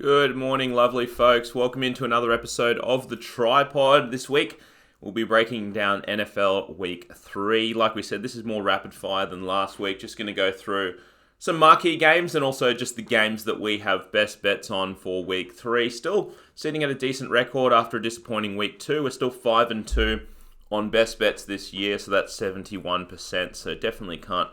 Good morning, lovely folks. Welcome into another episode of The Tripod. This week, we'll be breaking down NFL Week 3. Like we said, this is more rapid fire than last week. Just going to go through some marquee games and also just the games that we have best bets on for Week 3. Still sitting at a decent record after a disappointing Week 2. We're still 5-2 on best bets this year, so that's 71%. So definitely can't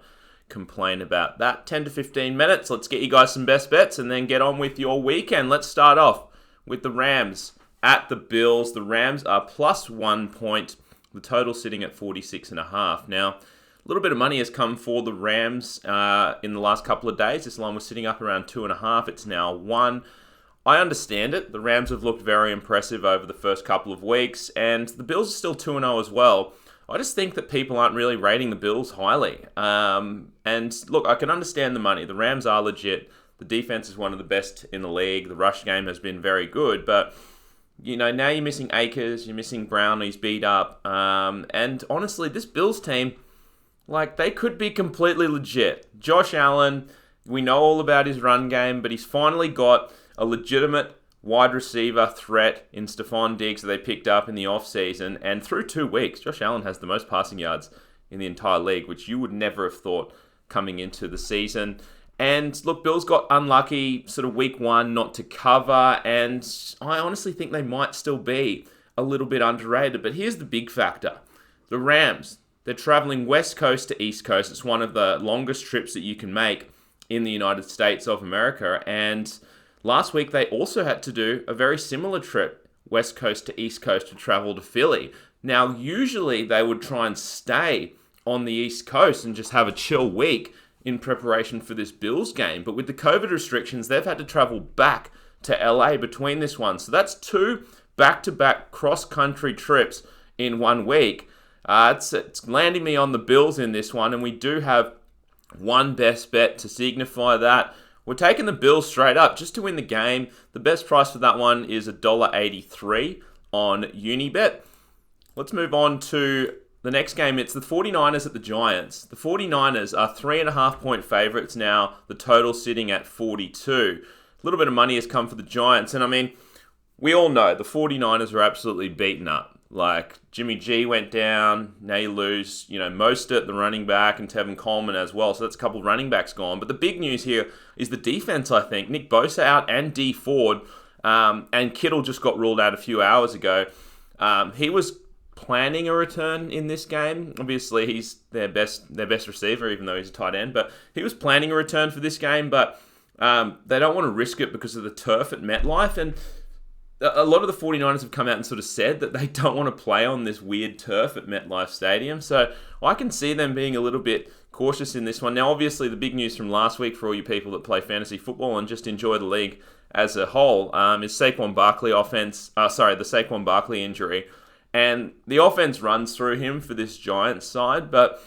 complain about that. 10 to 15 minutes. Let's get you guys some best bets and then get on with your weekend. Let's start off with the Rams at the Bills. The Rams are plus 1 point. The total sitting at 46.5. Now, a little bit of money has come for the Rams in the last couple of days. This line was sitting up around 2.5. It's now 1. I understand it. The Rams have looked very impressive over the first couple of weeks, and the Bills are still 2-0 as well. I just think that people aren't really rating the Bills highly. And look, I can understand the money. The Rams are legit. The defense is one of the best in the league. The rush game has been very good. But, you know, now you're missing Akers. You're missing Brown. He's beat up. And honestly, this Bills team, like, they could be completely legit. Josh Allen, we know all about his run game, but he's finally got a legitimate wide receiver threat in Stephon Diggs that they picked up in the offseason. And through 2 weeks, Josh Allen has the most passing yards in the entire league, which you would never have thought coming into the season. And look, Bills got unlucky sort of week 1 not to cover, and I honestly think they might still be a little bit underrated. But here's the big factor. The Rams, they're traveling West Coast to East Coast. It's one of the longest trips that you can make in the United States of America, and last week, they also had to do a very similar trip, West Coast to East Coast, to travel to Philly. Now, usually they would try and stay on the East Coast and just have a chill week in preparation for this Bills game. But with the COVID restrictions, they've had to travel back to LA between this one. So that's 2 back-to-back cross-country trips in 1 week. It's landing me on the Bills in this one, and we do have one best bet to signify that. We're taking the Bills straight up just to win the game. The best price for that one is $1.83 on Unibet. Let's move on to the next game. It's the 49ers at the Giants. The 49ers are 3.5 point favorites now. The total sitting at 42. A little bit of money has come for the Giants. And I mean, we all know the 49ers are absolutely beaten up. Like, Jimmy G went down, now you lose, Mostert, the running back, and Tevin Coleman as well. So that's a couple of running backs gone. But the big news here is the defense, I think. Nick Bosa out and Dee Ford. And Kittle just got ruled out a few hours ago. He was planning a return in this game. Obviously, he's their best receiver, even though he's a tight end. But he was planning a return for this game, but they don't want to risk it because of the turf at MetLife. And a lot of the 49ers have come out and sort of said that they don't want to play on this weird turf at MetLife Stadium. So I can see them being a little bit cautious in this one. Now, obviously, the big news from last week for all you people that play fantasy football and just enjoy the league as a whole is Saquon Barkley the Saquon Barkley injury. And the offense runs through him for this Giants side, but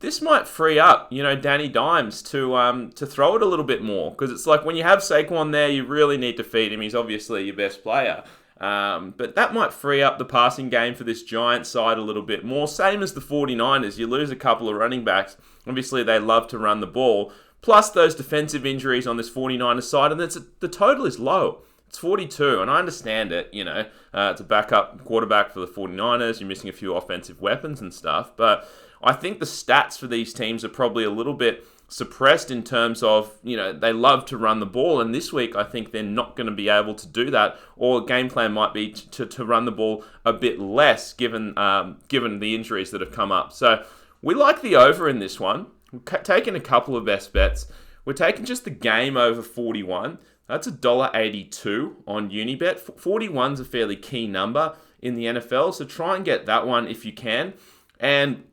this might free up, Danny Dimes to throw it a little bit more, because it's like when you have Saquon there, you really need to feed him. He's obviously your best player, but that might free up the passing game for this Giants side a little bit more. Same as the 49ers, you lose a couple of running backs. Obviously, they love to run the ball, plus those defensive injuries on this 49ers side, and the total is low. It's 42, and I understand it, it's a backup quarterback for the 49ers. You're missing a few offensive weapons and stuff, but I think the stats for these teams are probably a little bit suppressed in terms of, they love to run the ball, and this week I think they're not going to be able to do that, or game plan might be to run the ball a bit less given the injuries that have come up. So we like the over in this one. We're taking a couple of best bets. We're taking just the game over 41. That's $1.82 on Unibet. 41's a fairly key number in the NFL, so try and get that one if you can. And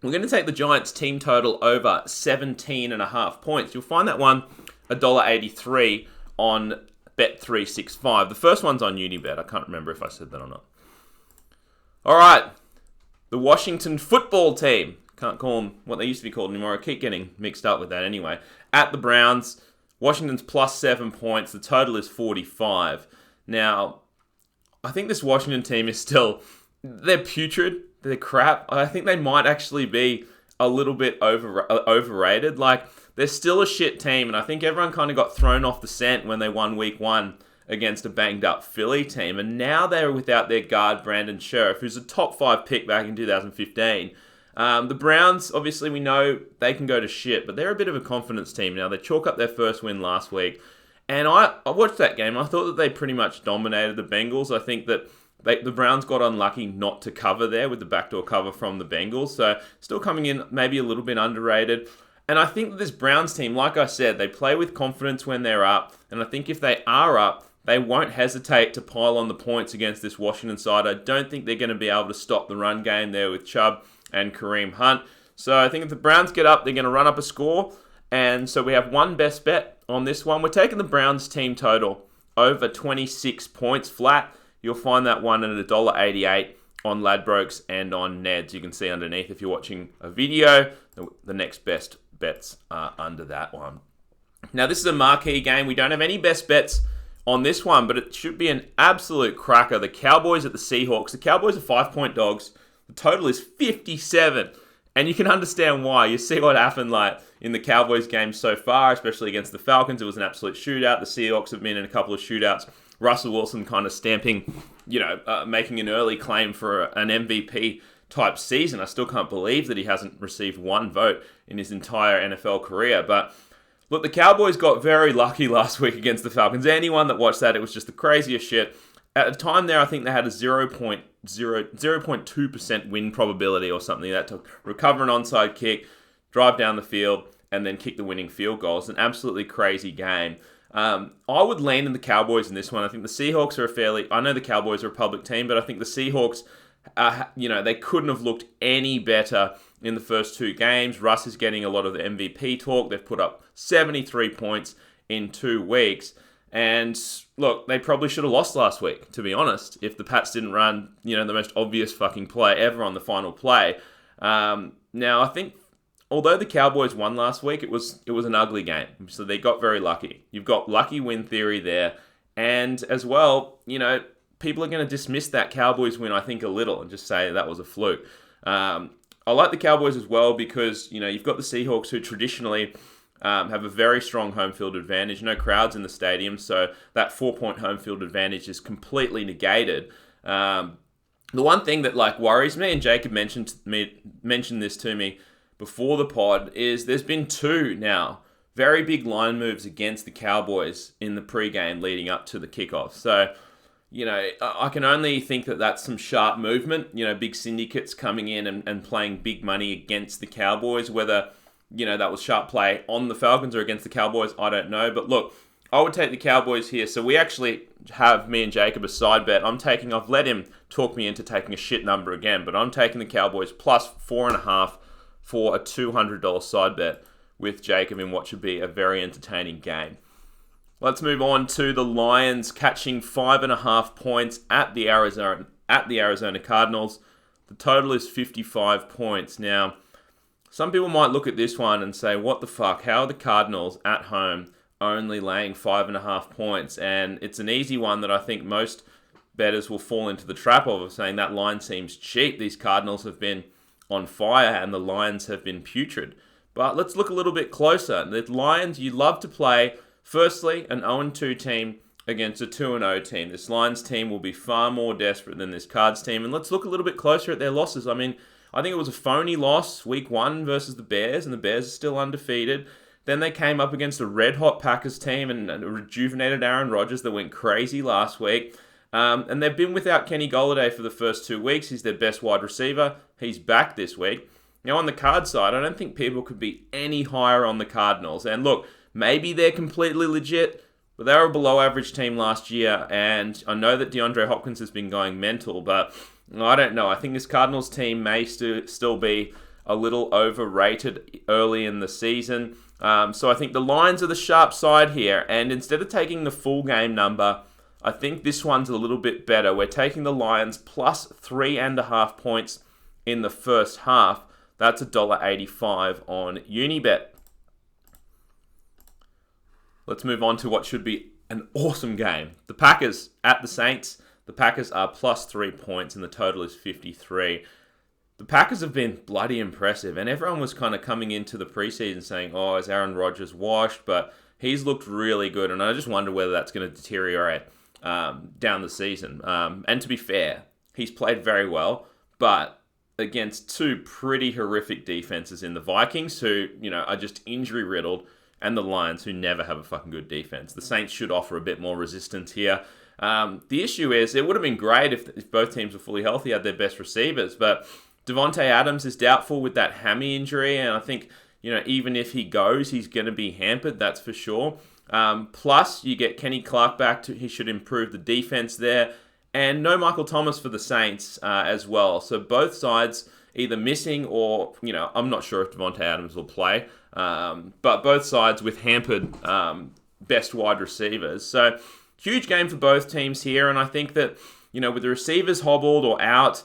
we're going to take the Giants team total over 17.5 points. You'll find that one $1.83 on Bet365. The first one's on Unibet. I can't remember if I said that or not. All right, the Washington football team. Can't call them what they used to be called anymore. I keep getting mixed up with that anyway. At the Browns, Washington's plus 7 points. The total is 45. Now, I think this Washington team is still, they're putrid. They're crap. I think they might actually be a little bit overrated. Like, they're still a shit team, and I think everyone kind of got thrown off the scent when they won week 1 against a banged-up Philly team, and now they're without their guard, Brandon Sheriff, who's a top 5 pick back in 2015. The Browns, obviously, we know they can go to shit, but they're a bit of a confidence team now. They chalk up their first win last week, and I watched that game. I thought that they pretty much dominated the Bengals. I think that the Browns got unlucky not to cover there with the backdoor cover from the Bengals, so still coming in maybe a little bit underrated. And I think that this Browns team, like I said, they play with confidence when they're up, and I think if they are up, they won't hesitate to pile on the points against this Washington side. I don't think they're going to be able to stop the run game there with Chubb and Kareem Hunt. So I think if the Browns get up, they're going to run up a score. And so we have one best bet on this one. We're taking the Browns team total over 26 points flat. You'll find that one at $1.88 on Ladbrokes and on Neds. You can see underneath if you're watching a video, the next best bets are under that one. Now, this is a marquee game. We don't have any best bets on this one, but it should be an absolute cracker. The Cowboys at the Seahawks. The Cowboys are 5-point dogs. The total is 57. And you can understand why. You see what happened like in the Cowboys game so far, especially against the Falcons. It was an absolute shootout. The Seahawks have been in a couple of shootouts. Russell Wilson kind of stamping, making an early claim for an MVP type season. I still can't believe that he hasn't received one vote in his entire NFL career. But look, the Cowboys got very lucky last week against the Falcons. Anyone that watched that, it was just the craziest shit. At the time there, I think they had a 0.2% win probability or something. That to recover an onside kick, drive down the field, and then kick the winning field goal. It's an absolutely crazy game. I would lean in the Cowboys in this one. I think the Seahawks are I know the Cowboys are a public team, but I think the Seahawks, they couldn't have looked any better in the first 2 games. Russ is getting a lot of the MVP talk. They've put up 73 points in 2 weeks. And look, they probably should have lost last week, to be honest, if the Pats didn't run, the most obvious fucking play ever on the final play. Now, I think although the Cowboys won last week, it was an ugly game. So they got very lucky. You've got lucky win theory there. And as well, people are going to dismiss that Cowboys win, I think, a little and just say that was a fluke. I like the Cowboys as well because, you've got the Seahawks who traditionally have a very strong home field advantage. No crowds in the stadium, so that 4-point home field advantage is completely negated. The one thing that worries me, and Jacob mentioned this to me before the pod, is there's been 2 now very big line moves against the Cowboys in the pregame leading up to the kickoff. So, I can only think that that's some sharp movement. Big syndicates coming in and playing big money against the Cowboys, whether that was sharp play on the Falcons or against the Cowboys, I don't know. But look, I would take the Cowboys here. So we actually have, me and Jacob, a side bet. I've let him talk me into taking a shit number again, but I'm taking the Cowboys plus 4.5 for a $200 side bet with Jacob in what should be a very entertaining game. Let's move on to the Lions catching 5.5 points at the Arizona Cardinals. The total is 55 points. Now, some people might look at this one and say, what the fuck? How are the Cardinals at home only laying 5.5 points? And it's an easy one that I think most bettors will fall into the trap of saying that line seems cheap. These Cardinals have been on fire and the Lions have been putrid. But let's look a little bit closer. The Lions, you love to play, firstly, an 0-2 team against a 2-0 team. This Lions team will be far more desperate than this Cards team. And let's look a little bit closer at their losses. I think it was a phony loss week 1 versus the Bears, and the Bears are still undefeated. Then they came up against a red-hot Packers team and a rejuvenated Aaron Rodgers that went crazy last week. And they've been without Kenny Golladay for the first 2 weeks. He's their best wide receiver. He's back this week. Now, on the Card side, I don't think people could be any higher on the Cardinals. And look, maybe they're completely legit, but they were a below-average team last year. And I know that DeAndre Hopkins has been going mental, but I don't know. I think this Cardinals team may still be a little overrated early in the season. So I think the Lions are the sharp side here. And instead of taking the full game number, I think this one's a little bit better. We're taking the Lions plus 3.5 points in the first half. That's $1.85 on Unibet. Let's move on to what should be an awesome game. The Packers at the Saints. The Packers are plus 3 points and the total is 53. the Packers have been bloody impressive, and everyone was kind of coming into the preseason saying, oh, is Aaron Rodgers washed? But he's looked really good, and I just wonder whether that's going to deteriorate down the season. And to be fair, he's played very well, but against two pretty horrific defenses in the Vikings, who, are just injury-riddled, and the Lions, who never have a fucking good defense. The Saints should offer a bit more resistance here. The issue is, it would have been great if both teams were fully healthy, had their best receivers, but Devontae Adams is doubtful with that hammy injury, and I think, even if he goes, he's going to be hampered, that's for sure. Plus, you get Kenny Clark back. He should improve the defense there. And no Michael Thomas for the Saints as well. So both sides either missing or, I'm not sure if Devontae Adams will play. But both sides with hampered best wide receivers. So huge game for both teams here. And I think that, with the receivers hobbled or out,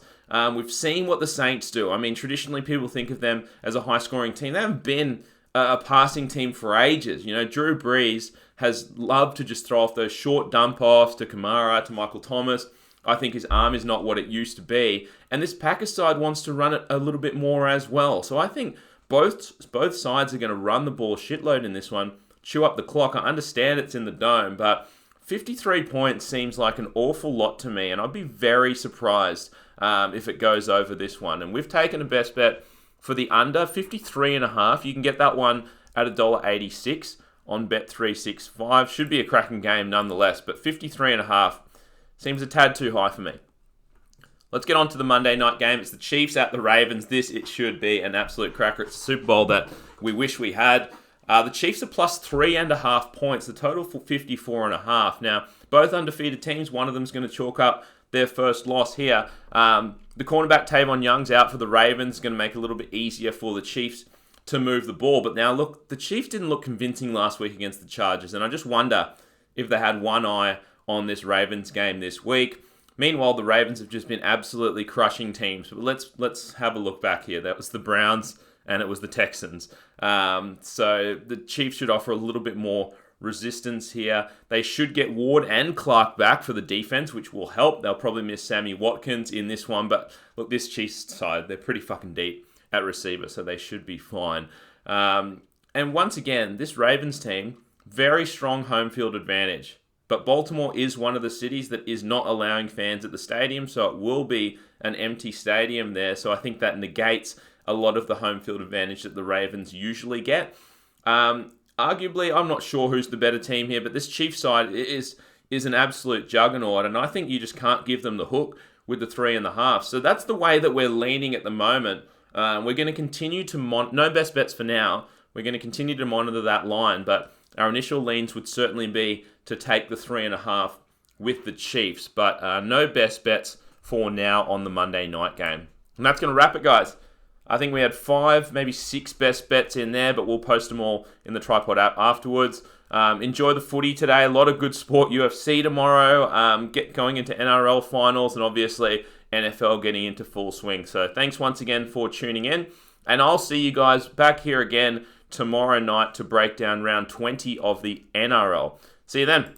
we've seen what the Saints do. I mean, traditionally people think of them as a high-scoring team. They haven't been a passing team for ages. Drew Brees has loved to just throw off those short dump-offs to Kamara, to Michael Thomas. I think his arm is not what it used to be. And this Packers side wants to run it a little bit more as well. So I think both sides are going to run the ball shitload in this one, chew up the clock. I understand it's in the dome, but 53 points seems like an awful lot to me, and I'd be very surprised if it goes over this one. And we've taken a best bet for the under, 53.5. You can get that one at $1.86 on Bet365. Should be a cracking game nonetheless, but 53.5 seems a tad too high for me. Let's get on to the Monday night game. It's the Chiefs at the Ravens. It should be an absolute cracker. It's a Super Bowl that we wish we had. The Chiefs are plus 3.5 points. The total for 54.5. Now, both undefeated teams. One of them's going to chalk up their first loss here. The cornerback Tavon Young's out for the Ravens. Going to make it a little bit easier for the Chiefs to move the ball. But now, look, the Chiefs didn't look convincing last week against the Chargers. And I just wonder if they had one eye on this Ravens game this week. Meanwhile, the Ravens have just been absolutely crushing teams. But let's have a look back here. That was the Browns and it was the Texans. So the Chiefs should offer a little bit more resistance here. They should get Ward and Clark back for the defense, which will help. They'll probably miss Sammy Watkins in this one. But look, this Chiefs side, they're pretty fucking deep at receiver, so they should be fine. And once again, this Ravens team, very strong home field advantage. But Baltimore is one of the cities that is not allowing fans at the stadium, so it will be an empty stadium there. So I think that negates a lot of the home field advantage that the Ravens usually get. Arguably, I'm not sure who's the better team here, but this Chiefs side is an absolute juggernaut, and I think you just can't give them the hook with the 3.5. So that's the way that we're leaning at the moment. We're going to continue to no best bets for now. We're going to continue to monitor that line, but our initial leans would certainly be to take the 3.5 with the Chiefs, but no best bets for now on the Monday night game. And that's going to wrap it, guys. I think we had 5, maybe 6 best bets in there, but we'll post them all in the Tripod app afterwards. Enjoy the footy today. A lot of good sport. UFC tomorrow, going into NRL finals, and obviously NFL getting into full swing. So thanks once again for tuning in, and I'll see you guys back here again tomorrow night to break down round 20 of the NRL. See you then.